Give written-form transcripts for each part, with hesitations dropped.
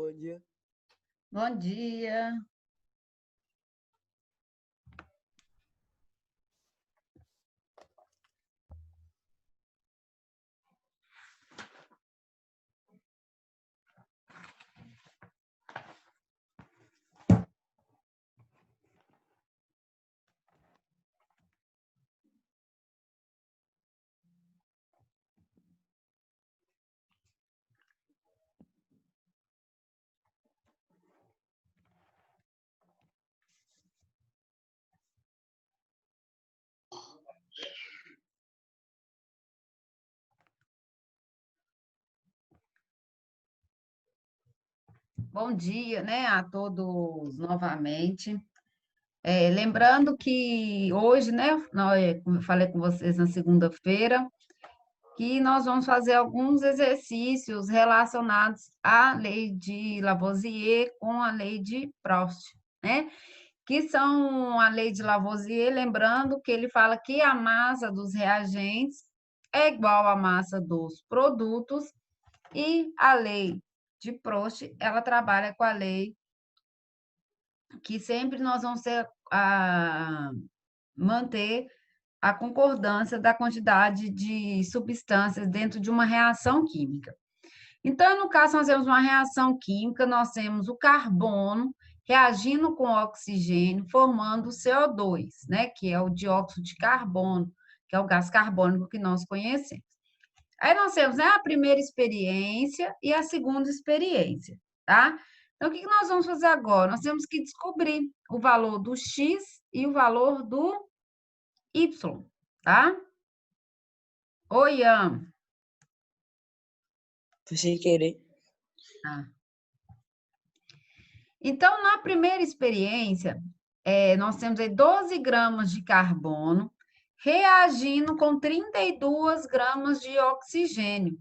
bom dia. Bom dia. Bom dia, né, a todos novamente. Lembrando que hoje, né, como eu falei com vocês na segunda-feira, que nós vamos fazer alguns exercícios relacionados à lei de Lavoisier com a lei de Proust, né? Que são a lei de Lavoisier, lembrando que ele fala que a massa dos reagentes é igual à massa dos produtos, e a lei de Proust, ela trabalha com a lei que sempre nós vamos manter a concordância da quantidade de substâncias dentro de uma reação química. Então, no caso, nós temos uma reação química, nós temos o carbono reagindo com o oxigênio, formando o CO2, né, que é o dióxido de carbono, que é o gás carbônico que nós conhecemos. Aí nós temos, né, a primeira experiência e a segunda experiência, tá? Então, o que nós vamos fazer agora? Nós temos que descobrir o valor do X e o valor do Y, tá? Oi, Ian. Foi sem querer. Ah. Então, na primeira experiência, nós temos aí 12 gramas de carbono reagindo com 32 gramas de oxigênio,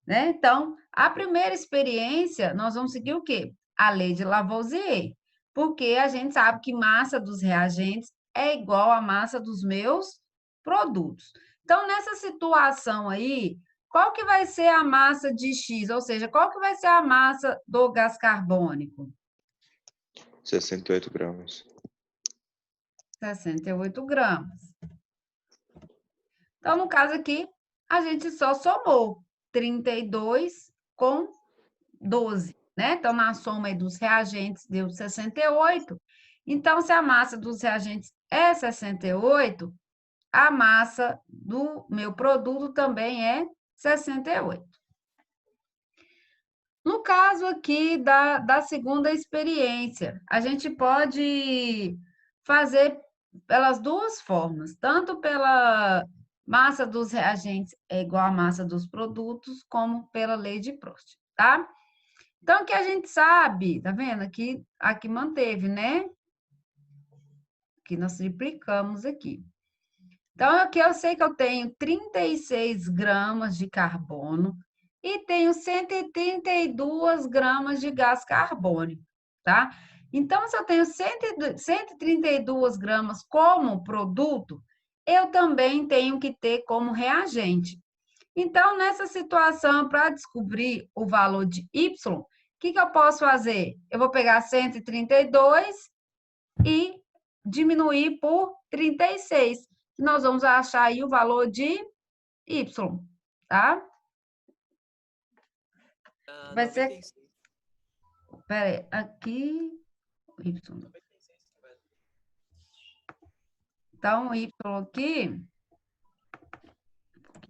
né? Então, a primeira experiência, nós vamos seguir o quê? A lei de Lavoisier, porque a gente sabe que massa dos reagentes é igual à massa dos meus produtos. Então, nessa situação aí, qual que vai ser a massa de X? Ou seja, qual que vai ser a massa do gás carbônico? 68 gramas. 68 gramas. Então, no caso aqui, a gente só somou 32 com 12, né? Então, na soma aí dos reagentes, deu 68. Então, se a massa dos reagentes é 68, a massa do meu produto também é 68. No caso aqui da segunda experiência, a gente pode fazer pelas duas formas, tanto pela massa dos reagentes é igual à massa dos produtos, como pela lei de Proust, tá? Então, o que a gente sabe, tá vendo? Aqui manteve, né? Que nós triplicamos aqui. Então, aqui eu sei que eu tenho 36 gramas de carbono e tenho 132 gramas de gás carbônico, tá? Então, se eu tenho 132 gramas como produto, eu também tenho que ter como reagente. Então, nessa situação, para descobrir o valor de Y, o que eu posso fazer? Eu vou pegar 132 e diminuir por 36. Nós vamos achar aí o valor de Y, tá? Vai ser... 96. Peraí, aqui... Y. Então, Y aqui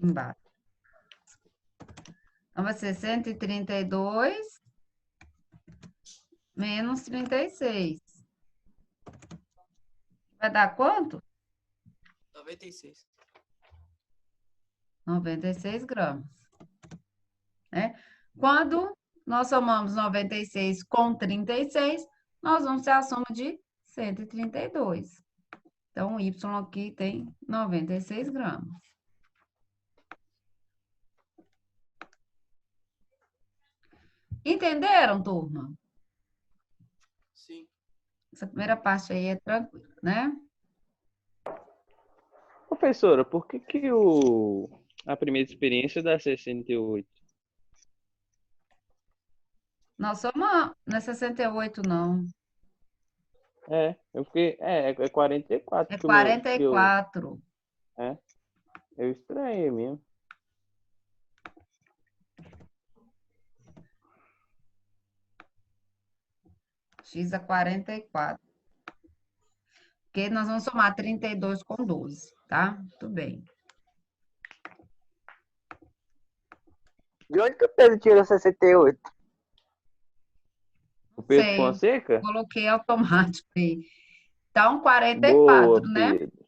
embaixo. Então, vai ser 132 menos 36. Vai dar quanto? 96. 96 gramas. Né? Quando nós somamos 96 com 36, nós vamos ter a soma de 132. Então, o Y aqui tem 96 gramas. Entenderam, turma? Sim. Essa primeira parte aí é tranquila, né? Professora, por que a primeira experiência dá 68? Nós somos, não é 68, não. Eu fiquei. É 44 É que o meu. Que eu, 44. é, eu estranhei mesmo. X é 44. Porque nós vamos somar 32 com 12, tá? Tudo bem. De onde que o Pedro tirou 68? O Pedro Sei. Fonseca? Coloquei automático aí. Então, 44, Boa, né? Pedro.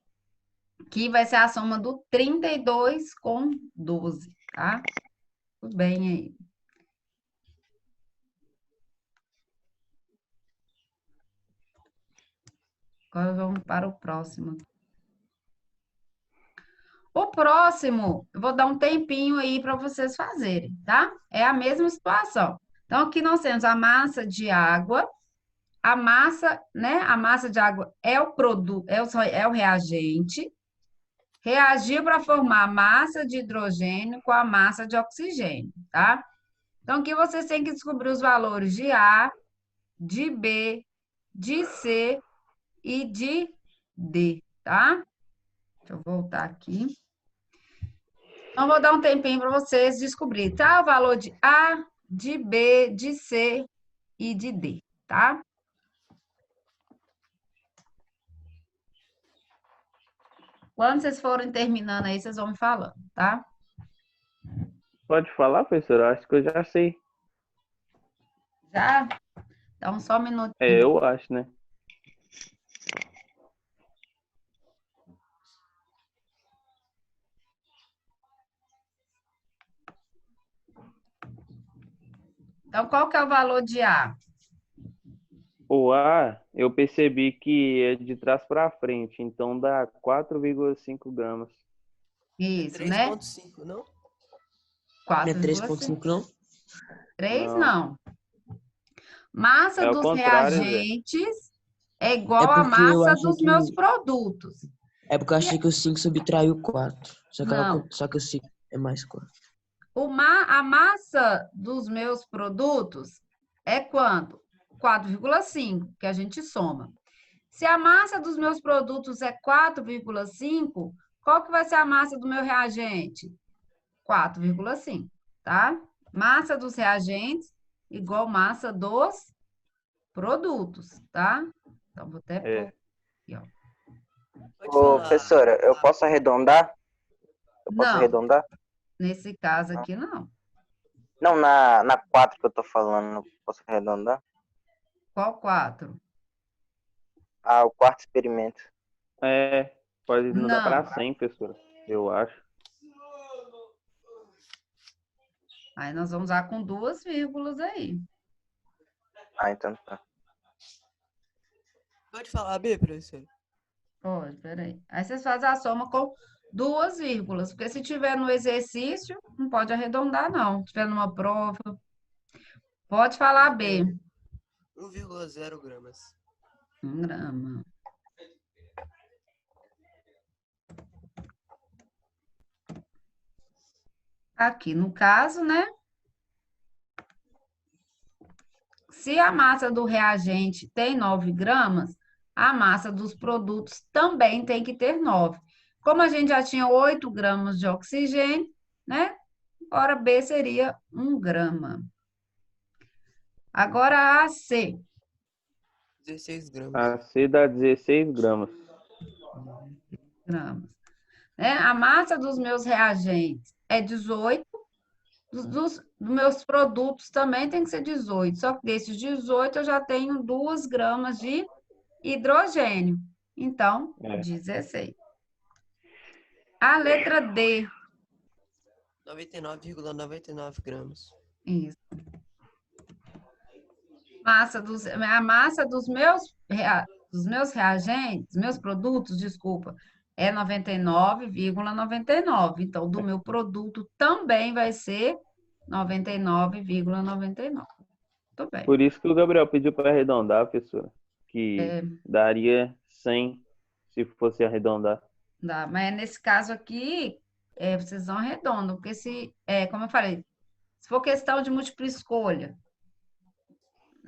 Que vai ser a soma do 32 com 12, tá? Tudo bem aí. Agora vamos para o próximo. O próximo, eu vou dar um tempinho aí para vocês fazerem, tá? É a mesma situação. Então, aqui nós temos a massa de água. A massa, né? A massa de água é o produto, é o reagente. Reagiu para formar a massa de hidrogênio com a massa de oxigênio, tá? Então, aqui vocês têm que descobrir os valores de A, de B, de C e de D, tá? Deixa eu voltar aqui. Então, vou dar um tempinho para vocês descobrir, tá? O valor de A, de B, de C e de D, tá? Quando vocês forem terminando aí, vocês vão me falando, tá? Pode falar, professor? Acho que eu já sei. Já? Então, só um minutinho. Eu acho, né? Então, qual que é o valor de A? O A, eu percebi que é de trás para frente, então dá 4,5 gramas. Isso, né? 3,5, não? Não é 4,5. 3,5, não? 3, Não. não. Massa É ao dos contrário, Zé. reagentes é É igual à porque eu massa achei dos que. meus produtos. É porque eu achei que o 5 subtraiu o 4. Não. Só que o 5 é mais 4. A massa dos meus produtos é quanto? 4,5, que a gente soma. Se a massa dos meus produtos é 4,5, qual que vai ser a massa do meu reagente? 4,5, tá? Massa dos reagentes igual massa dos produtos, tá? Então, vou até pôr aqui, ó. Pode Ô, falar. professora, eu posso arredondar? Eu posso Não, arredondar? nesse caso aqui, não. Não, na 4 que eu tô falando, eu posso arredondar? Qual 4? Ah, o quarto experimento. Pode não dar para Não. 100, professora, eu acho. Aí nós vamos usar com 2 vírgulas aí. Ah, então tá. Pode falar B, professor. Pode, peraí. Aí vocês fazem a soma com 2 vírgulas, porque se tiver no exercício, não pode arredondar, não. Se tiver numa prova, pode falar B. 1,0 gramas. 1 grama. Aqui, no caso, né? Se a massa do reagente tem 9 gramas, a massa dos produtos também tem que ter 9. Como a gente já tinha 8 gramas de oxigênio, né? Ora, B seria 1 grama. Agora, a C. 16 gramas. A C dá 16 gramas. Gramas. Né? A massa dos meus reagentes é 18. Dos meus produtos também tem que ser 18. Só que desses 18 eu já tenho 2 gramas de hidrogênio. Então, 16. A letra D. 99,99 gramas. Isso. A massa dos meus reagentes, meus produtos, desculpa, é 99,99. Então, do meu produto também vai ser 99,99. Tudo bem. Por isso que o Gabriel pediu para arredondar, professora, que daria 100 se fosse arredondar. Dá, mas nesse caso aqui, vocês não arredondam, porque como eu falei, se for questão de múltipla escolha,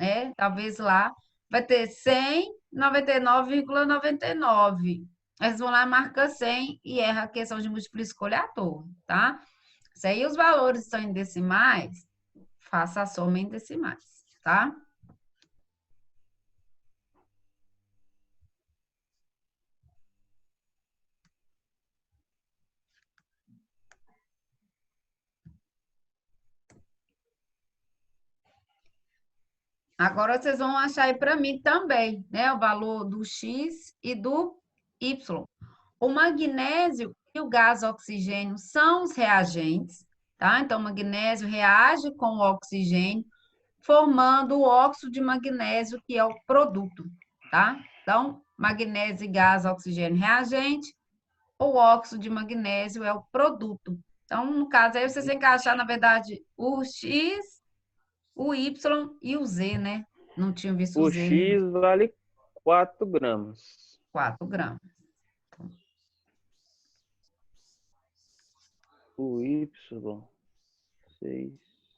né? Talvez lá vai ter 100,99,99. Eles vão lá, marca 100 e erra a questão de múltipla escolha à toa, tá? Se aí os valores estão em decimais, faça a soma em decimais, tá? Agora vocês vão achar aí para mim também, né? O valor do X e do Y. O magnésio e o gás oxigênio são os reagentes, tá? Então, o magnésio reage com o oxigênio, formando o óxido de magnésio, que é o produto, tá? Então, magnésio e gás oxigênio reagente, o óxido de magnésio é o produto. Então, no caso aí, vocês têm que achar, na verdade, o X, o Y e o Z, né? Não tinha visto o O Z, X vale 4 gramas. 4 gramas. O Y, 6,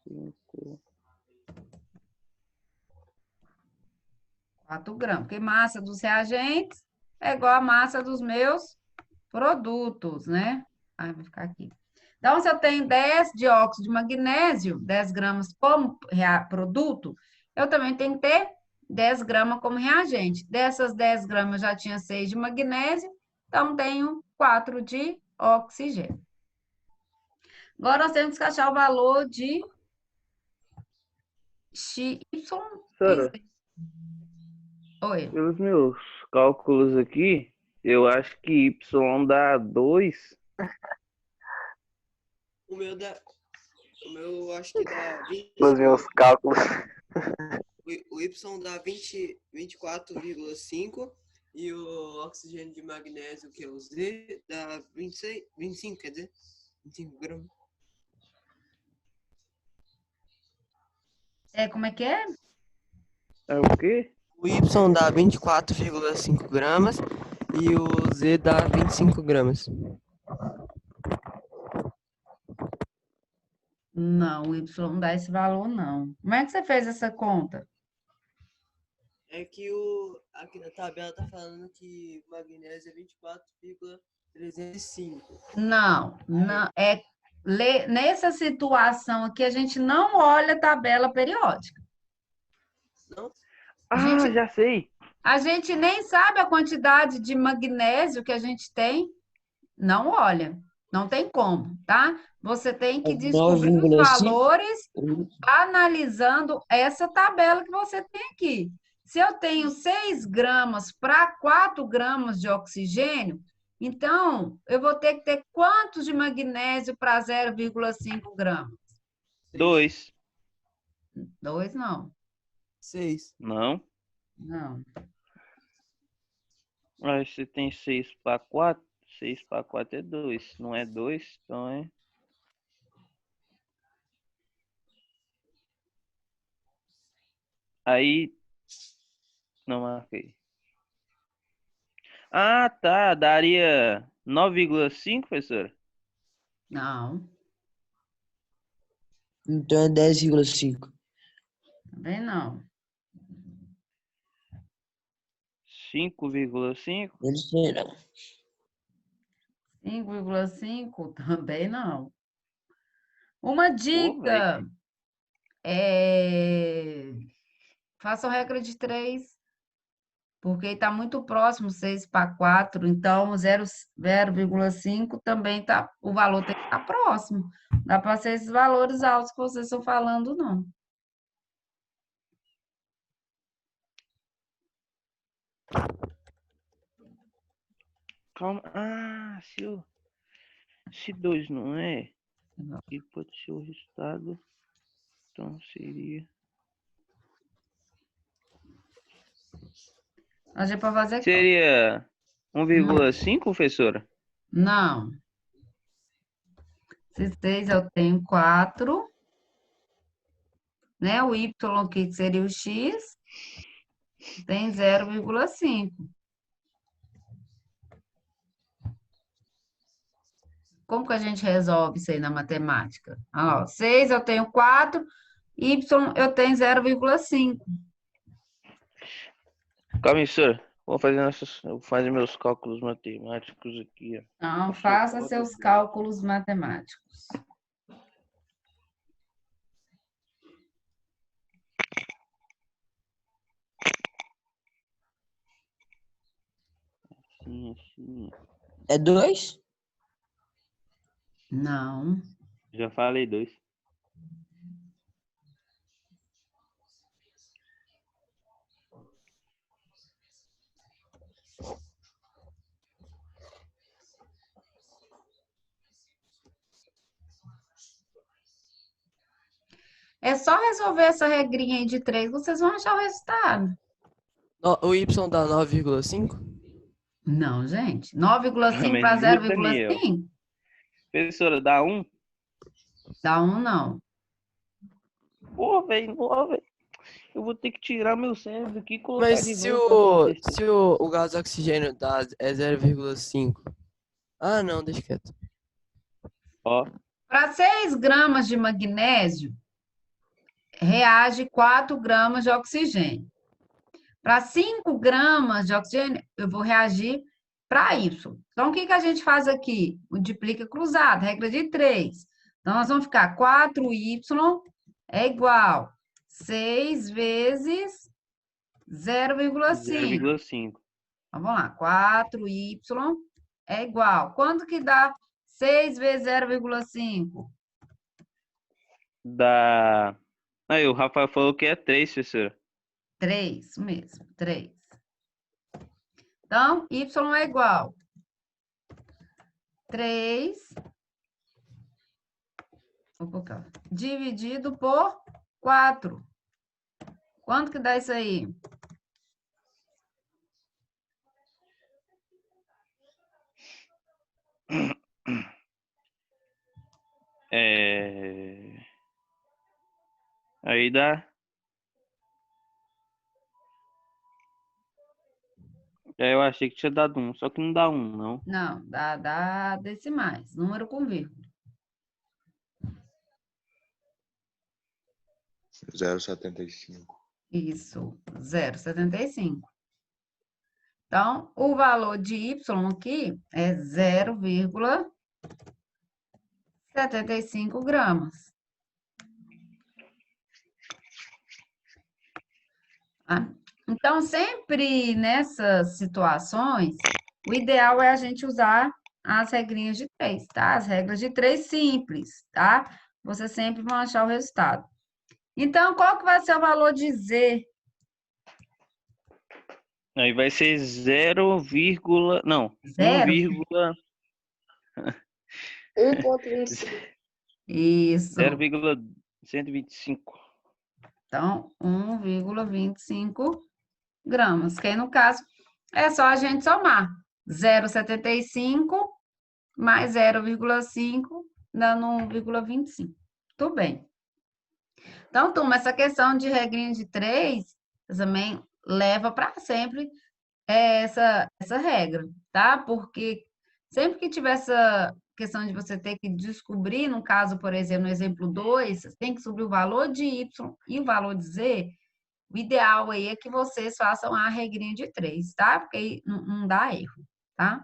5. 4 gramas, porque massa dos reagentes é igual a massa dos meus produtos, né? Aí vai ficar aqui. Então, se eu tenho 10 de óxido de magnésio, 10 gramas como produto, eu também tenho que ter 10 gramas como reagente. Dessas 10 gramas, eu já tinha 6 de magnésio, então tenho 4 de oxigênio. Agora, nós temos que achar o valor de XY. Sara, Oi. pelos meus cálculos aqui, eu acho que Y dá 2. O meu eu acho que dá 20. Os meus cálculos. O Y dá 24,5 e o oxigênio de magnésio, que é o Z, dá 25, quer dizer, 25 gramas. Como é que é? É o quê? O Y dá 24,5 gramas e o Z dá 25 gramas. Não, o Y não dá esse valor, não. Como é que você fez essa conta? É que aqui na tabela tá falando que o magnésio é 24,305. Não, nessa situação aqui, a gente não olha a tabela periódica. Não? Já sei. A gente nem sabe a quantidade de magnésio que a gente tem. Não olha. Não tem como, tá? Você tem que descobrir os 9,5. valores analisando essa tabela que você tem aqui. Se eu tenho 6 gramas para 4 gramas de oxigênio, então eu vou ter que ter quantos de magnésio para 0,5 gramas? 2. 2 não. 6. Não. Não. Aí você tem 6 para 4. 6 para 4 é 2. Não é 2, então é... Aí... Não marquei. Ah, tá. Daria 9,5, professor? Não. Então é 10,5. Também não. 5,5? Eu não sei, não. 5,5 também não. Uma Pô, dica é... Façam regra de 3, porque está muito próximo 6 para 4, então 0,5 também tá, o valor tem que estar próximo. Não dá para ser esses valores altos que vocês estão falando, não. calma. Se 2 não é, e pode ser o resultado, então seria... A gente pode fazer aqui. Seria 1,5, professora? Não. Se 6 eu tenho 4, né? O Y, que seria o X, tem 0,5. Como que a gente resolve isso aí na matemática? 6 eu tenho 4, Y eu tenho 0,5. Calma aí, senhor. Vou fazer meus cálculos matemáticos aqui, ó. Então, faça seus cálculos matemáticos. Assim. É 2? Não. Já falei 2. É só resolver essa regrinha aí de 3, vocês vão achar o resultado. O Y dá 9,5? Não, gente. 9,5 Mas para escuta, Daniel. 0,5? Professora, dá 1? Dá 1, não. Pô, velho, eu vou ter que tirar meu cérebro aqui e colocar Mas de se volta pra o, acontecer. se o gás oxigênio é 0,5. Ah, não, deixa quieto. Ó, Para 6 gramas de magnésio, reage 4 gramas de oxigênio. Para 5 gramas de oxigênio, eu vou reagir para Y. Então, o que que a gente faz aqui? Multiplica cruzado, regra de 3. Então, nós vamos ficar 4Y é igual 6 vezes 0,5. 0,5. Então, vamos lá, 4Y é igual. Quanto que dá 6 vezes 0,5? Dá. Aí, o Rafael falou que é 3, professora. 3, isso mesmo, 3. Então, Y é igual 3 dividido por 4. Quanto que dá isso aí? Aí dá. Eu achei que tinha dado 1, só que não dá 1, não. Não, dá decimais, número com vírgula. 0,75. Isso, 0,75. Então, o valor de Y aqui é 0,75 gramas. Tá? Então, sempre nessas situações, o ideal é a gente usar as regrinhas de 3, tá? As regras de 3 simples, tá? Vocês sempre vão achar o resultado. Então, qual que vai ser o valor de Z? Aí vai ser 0? 1,25. Isso. 0,125. Então, 1,25 gramas, que aí, no caso, é só a gente somar 0,75 mais 0,5, dando 1,25. Tudo bem. Então, turma, essa questão de regrinha de 3 também leva para sempre essa regra, tá? Porque sempre que tiver essa questão de você ter que descobrir, no caso, por exemplo, no exemplo 2, você tem que subir o valor de Y e o valor de Z, o ideal aí é que vocês façam a regrinha de 3, tá? Porque aí não dá erro, tá?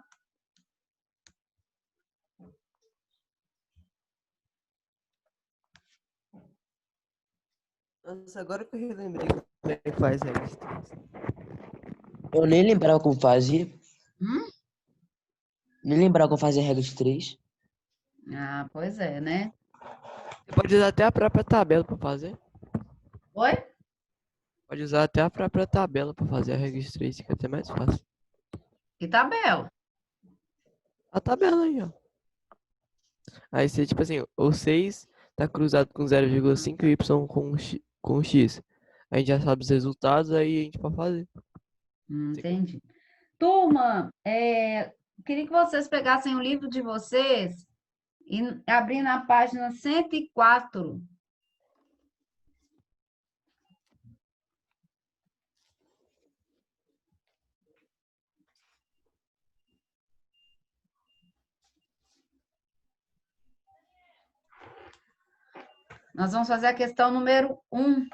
Nossa, agora que eu relembrei como é que faz a distância. Eu nem lembrava como fazia. Hum? Nem lembrava como fazia a regra de 3. Ah, pois é, né? Você pode usar até a própria tabela para fazer. Oi? Pode usar até a própria tabela para fazer a regra de 3, que é até mais fácil. Que tabela? A tabela aí, ó. Aí você, tipo assim, o 6 tá cruzado com 0,5 e o Y com X. A gente já sabe os resultados, aí a gente pode fazer. Entendi. Turma, queria que vocês pegassem o livro de vocês e abrir na página 104. Nós vamos fazer a questão número 1.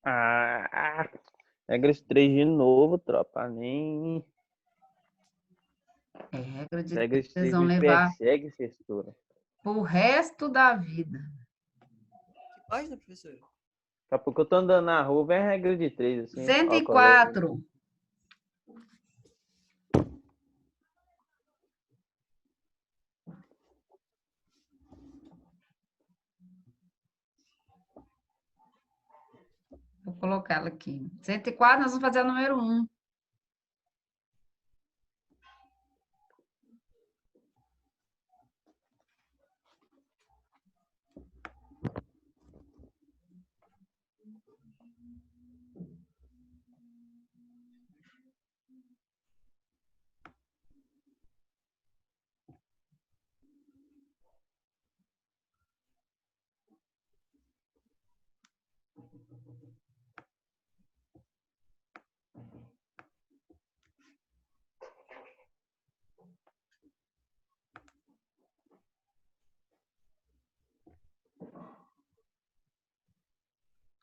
Ah, regra de 3 de novo, tropa. Nem. É regra de Regra de três, 3 vão me levar persegue, cestura. pro resto da vida. Que página, professor? Daqui a pouco eu tô andando na rua, vem a regra de 3, assim. Cento Ó, e colega. quatro. Vou colocar ela aqui. 104, nós vamos fazer o número 1.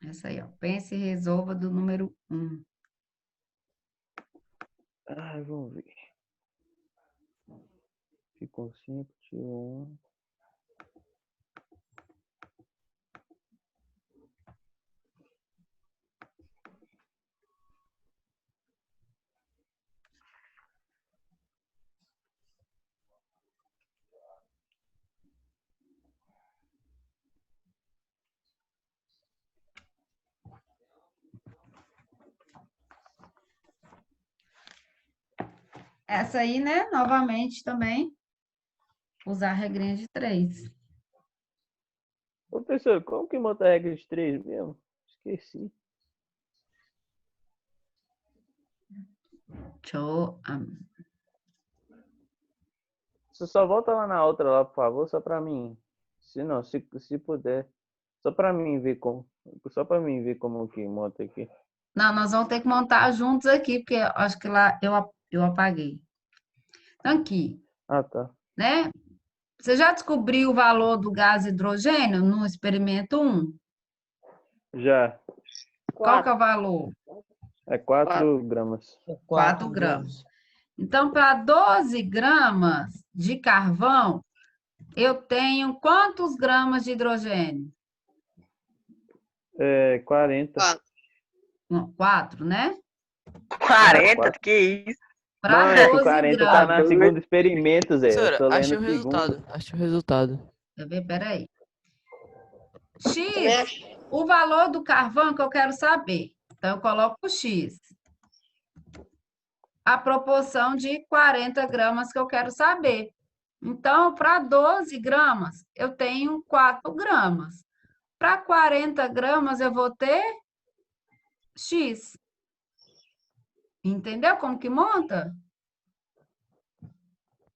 Essa aí, ó. Pense e resolva do número 1. Ai, vamos ver. Ficou 5, tirou 1. Essa aí, né? Novamente também, usar a regrinha de 3. Professor, como que monta a regra de 3 mesmo? Esqueci. Show. Você só volta lá na outra, lá, por favor, só pra mim. Se não, se puder. Só pra mim ver como. Só pra mim ver como que monta aqui. Não, nós vamos ter que montar juntos aqui, porque eu acho que lá eu apaguei. Então, aqui, Ah, tá. né? Você já descobriu o valor do gás hidrogênio no experimento 1? Já. Qual que é o valor? É 4 gramas. 4 gramas. Então, para 12 gramas de carvão, eu tenho quantos gramas de hidrogênio? É 40. 4, né? 40? Que isso? Para Não, é que 12 40 tá gramas. na segundo experimento, Zé. Eu Professora, tô lendo achei o o segundo. resultado. Achei o resultado. Quer ver? Peraí. X, o valor do carvão que eu quero saber. Então, eu coloco o X. A proporção de 40 gramas que eu quero saber. Então, para 12 gramas, eu tenho 4 gramas. Para 40 gramas, eu vou ter X. Entendeu como que monta?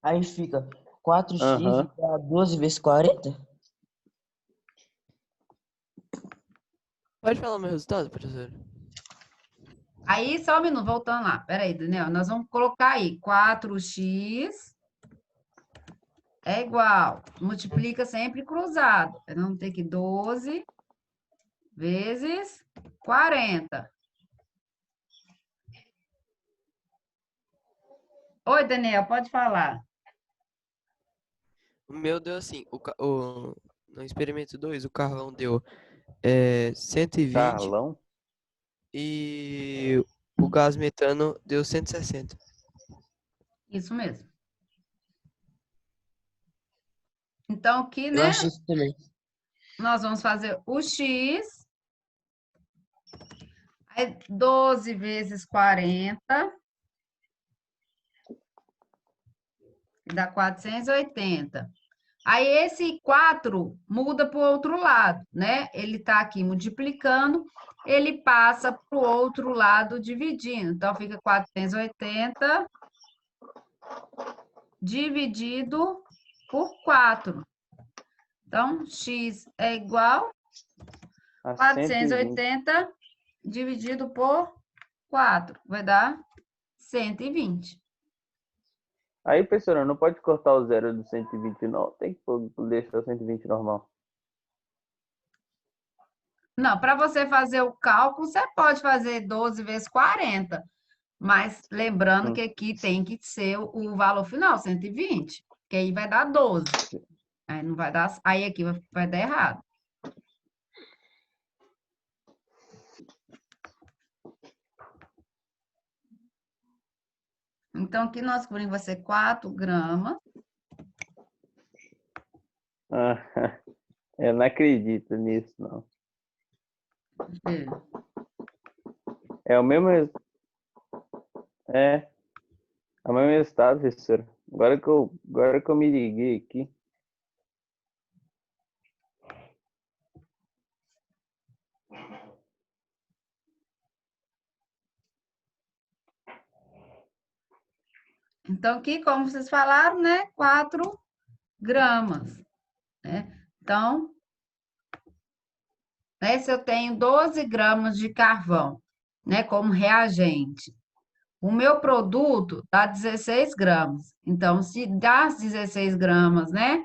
Aí fica 4x Aham. igual a 12 vezes 40? Pode falar o meu resultado, professor? Aí, só um minuto, voltando lá. Peraí, Daniel, nós vamos colocar aí 4x é igual, multiplica sempre cruzado. Vamos ter que 12 vezes 40. Oi, Daniel, pode falar. O meu deu assim, no experimento 2, o carvão deu 120 Carlão? e o gás metano deu 160. Isso mesmo. Então, aqui, Eu né, achei isso também. nós vamos fazer o X, aí 12 vezes 40, que dá 480. Aí, esse 4 muda para o outro lado, né? Ele está aqui multiplicando, ele passa para o outro lado dividindo. Então, fica 480 dividido por 4. Então, x é igual A 120. 480 dividido por 4. Vai dar 120. Aí, professora, não pode cortar o zero do 120, não. Tem que deixar o 120 normal. Não, para você fazer o cálculo, você pode fazer 12 vezes 40. Mas lembrando que aqui tem que ser o valor final, 120, que aí vai dar 12. Aí não vai dar, aí aqui vai dar errado. Então, aqui nós descobrimos vai ser 4 gramas. Ah, eu não acredito nisso, não. É o mesmo. É o mesmo resultado, professor. Agora que eu me liguei aqui. Então, aqui, como vocês falaram, né? 4 gramas, né? Então, né, se eu tenho 12 gramas de carvão, né, como reagente, o meu produto dá 16 gramas. Então, se dá 16 gramas, né?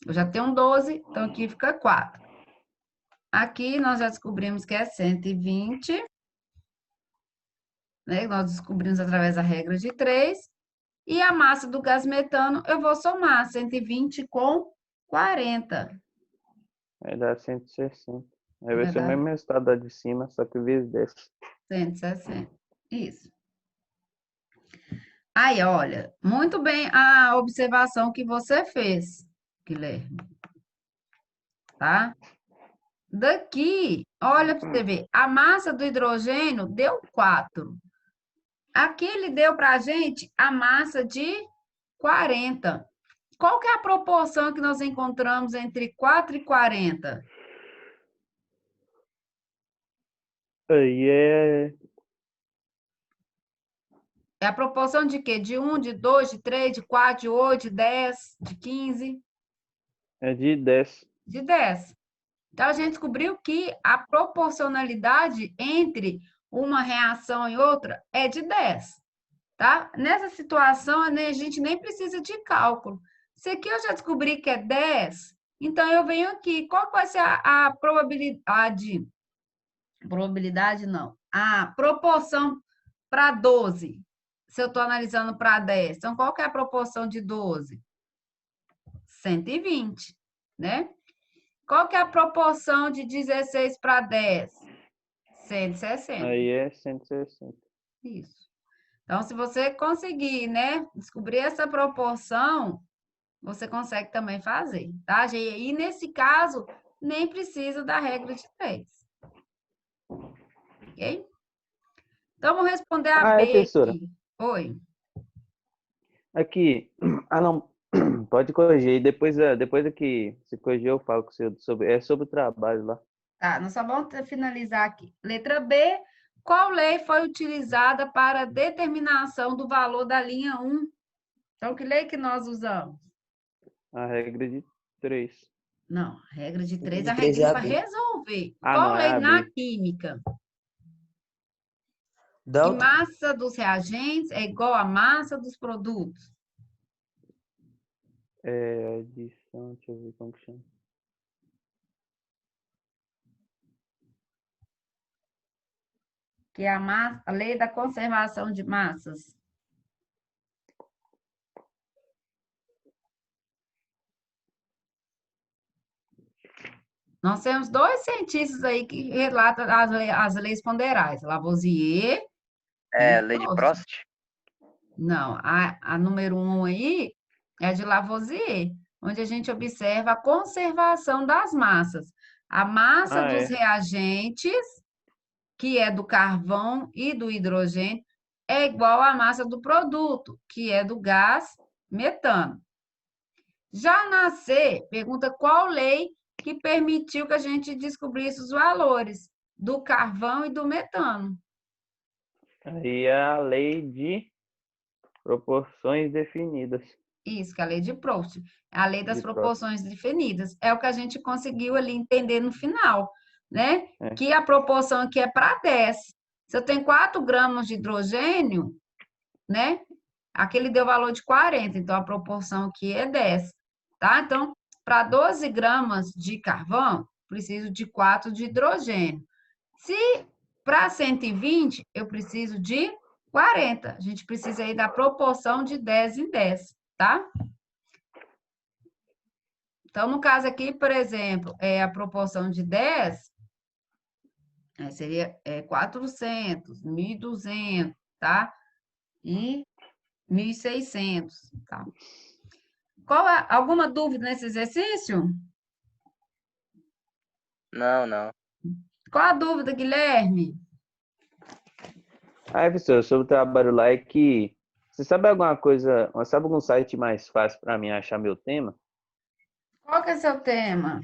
Eu já tenho 12, então aqui fica 4. Aqui nós já descobrimos que é 120, né? Nós descobrimos através da regra de 3. E a massa do gás metano, eu vou somar 120 com 40. Vai dar 160. Aí vai Vai ser o dar mesmo resultado da de cima, só que vezes 10. 160. Isso. Aí, olha, muito bem a observação que você fez, Guilherme. Tá? Daqui, olha para você ver, a massa do hidrogênio deu 4. Aqui ele deu para a gente a massa de 40. Qual que é a proporção que nós encontramos entre 4 e 40? Aí é É a proporção de quê? De 1, de 2, de 3, de 4, de 8, de 10, de 15? de 10. De 10. Então, a gente descobriu que a proporcionalidade entre uma reação e outra é de 10, tá? Nessa situação, a gente nem precisa de cálculo. Se aqui eu já descobri que é 10, então eu venho aqui. Qual vai ser a probabilidade? Probabilidade não. A proporção para 12, se eu estou analisando para 10. Então, qual que é a proporção de 12? 120, né? Qual que é a proporção de 16 para 10? 160. Aí é 160. Isso. Então, se você conseguir, né, descobrir essa proporção, você consegue também fazer, tá? E nesse caso, nem precisa da regra de 3. Ok? Então, vou responder a Ah, é, B professora. aqui. Oi. Aqui. Ah, não. Pode corrigir. Depois que você corrigir, eu falo com você sobre o trabalho lá. Tá, nós só vamos finalizar aqui. Letra B. Qual lei foi utilizada para a determinação do valor da linha 1? Então, que lei que nós usamos? A regra de 3. Não, regra de 3 é a De 3 é regrinha a para B. resolver. Ah, Qual não, é lei a na B. química? Que Dalton? massa dos reagentes é igual à massa dos produtos. É adição, deixa eu ver como que chama. Que é a lei da conservação de massas. Nós temos 2 cientistas aí que relatam as leis ponderais, Lavoisier É, e lei de Prost. Prost? Não, a número 1 aí é de Lavoisier, onde a gente observa a conservação das massas. A massa Ah, dos é. reagentes, que é do carvão e do hidrogênio, é igual à massa do produto, que é do gás metano. Já na C, pergunta qual lei que permitiu que a gente descobrisse os valores do carvão e do metano. Aí é a lei de proporções definidas. Isso, que é a lei de Proust, a lei das De proporções definidas. É o que a gente conseguiu ali entender no final, né? É. Que a proporção aqui é para 10. Se eu tenho 4 gramas de hidrogênio, né? Aqui ele deu valor de 40, então a proporção aqui é 10, tá? Então, para 12 gramas de carvão, preciso de 4 de hidrogênio. Se para 120, eu preciso de 40. A gente precisa aí da proporção de 10 em 10, tá? Então, no caso aqui, por exemplo, a proporção de 10 seria 400, 1.200, tá? E 1.600, tá? Alguma dúvida nesse exercício? Não. Qual a dúvida, Guilherme? Aí, professor, sobre o trabalho lá é que... Você sabe alguma coisa... Sabe algum site mais fácil para mim achar meu tema? Qual que é seu tema?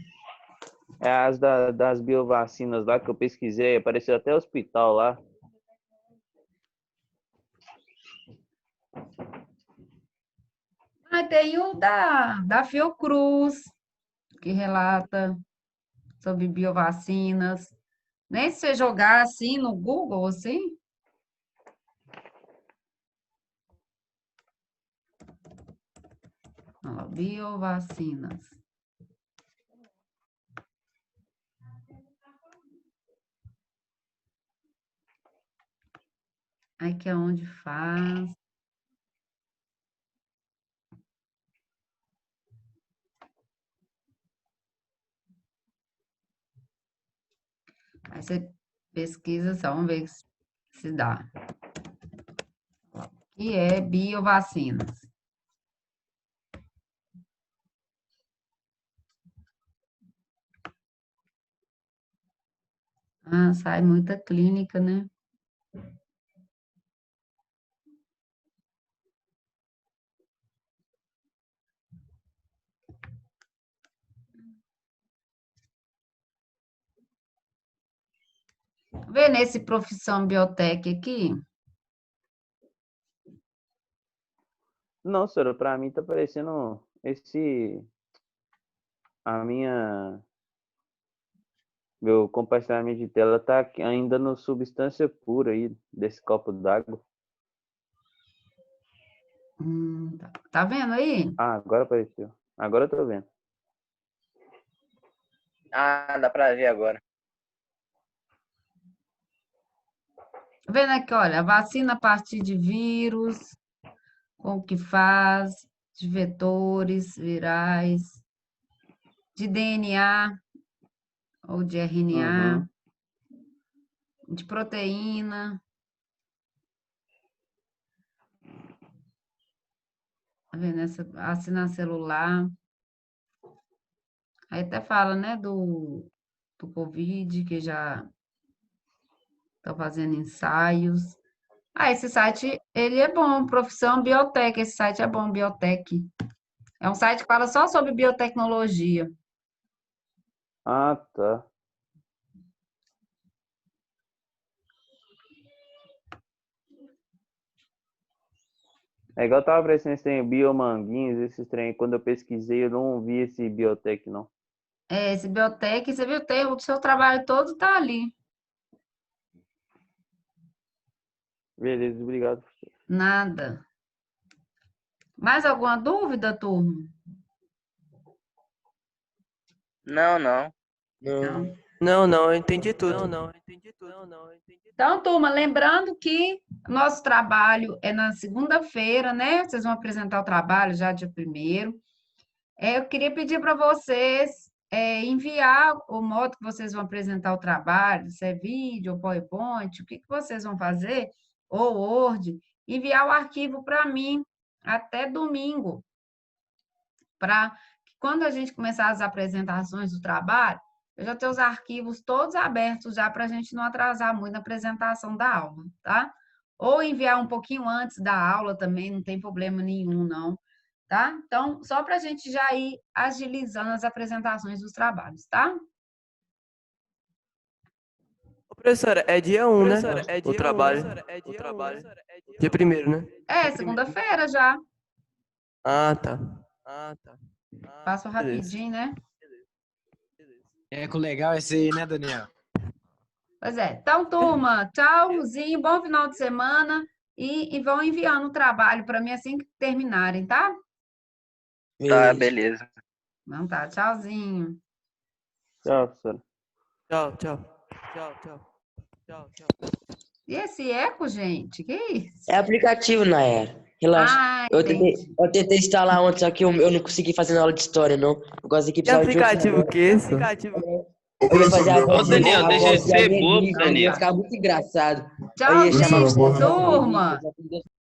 É as das biovacinas lá que eu pesquisei. Apareceu até hospital lá. Tem o da Fiocruz, que relata sobre biovacinas. Nem se você jogar assim no Google, assim. Ó, biovacinas. Aqui é onde faz. Aí você pesquisa, só, vamos ver se dá. Que é biovacinas. Ah, sai muita clínica, né? Vê nesse Profissão Biotech aqui. Não, senhora, para mim tá parecendo a minha... Meu compartilhamento de tela tá ainda no substância pura aí, desse copo d'água. Tá vendo aí? Ah, agora apareceu. Agora eu tô vendo. Ah, dá pra ver agora. Tá vendo aqui, olha, a vacina a partir de vírus, com o que faz, de vetores virais, de DNA ou de RNA, Uhum. de proteína. Tá vendo essa vacina celular? Aí até fala, né, do Covid, que já estão fazendo ensaios. Ah, esse site, ele é bom, Profissão Biotech, esse site é bom, Biotech. É um site que fala só sobre biotecnologia. Ah, tá. É igual tava aparecendo esse trem biomanguinhos, esses trem. Quando eu pesquisei, eu não vi esse biotech, não. Esse Biotech, você viu, o seu trabalho todo tá ali. Beleza, obrigado. Nada. Mais alguma dúvida, turma? Não. Não. Não, eu entendi tudo. Não, eu entendi tudo. Então, turma, lembrando que nosso trabalho é na segunda-feira, né? Vocês vão apresentar o trabalho já dia 1º. Eu queria pedir para vocês enviar o modo que vocês vão apresentar o trabalho, se é vídeo ou PowerPoint, o que vocês vão fazer, ou Word, enviar o arquivo para mim até domingo, para que quando a gente começar as apresentações do trabalho, eu já tenho os arquivos todos abertos já para a gente não atrasar muito na apresentação da aula, tá? Ou enviar um pouquinho antes da aula também, não tem problema nenhum, não, tá? Então, só para a gente já ir agilizando as apresentações dos trabalhos, tá? Ô, professora, é dia 1, né? O trabalho. Dia 1º, né? Segunda-feira já. Ah, tá. Passo Beleza. rapidinho, né? Com legal esse aí, né, Daniel? Pois é. Então, turma, tchauzinho, bom final de semana e vão enviando o trabalho para mim assim que terminarem, tá? Tá, beleza. Então tá, tchauzinho. Tchau, professora. Tchau, tchau. Tchau, tchau. Tchau, tchau. E esse eco, gente? Que isso? É aplicativo, Nayara. Relaxa. Ah, Eu tentei, entendi. eu tentei instalar ontem, só que eu não consegui fazer na aula de história, não. Eu gosto que Que precisava de outro aplicativo negócio. que é esse? Aplicativo. Eu ia fazer a voz de, Daniel, a deixa voz de de ser bobo, alienígena, ia Daniel. ficar muito engraçado. Tchau, Aí ia chamar gente. você de Turma. alienígena.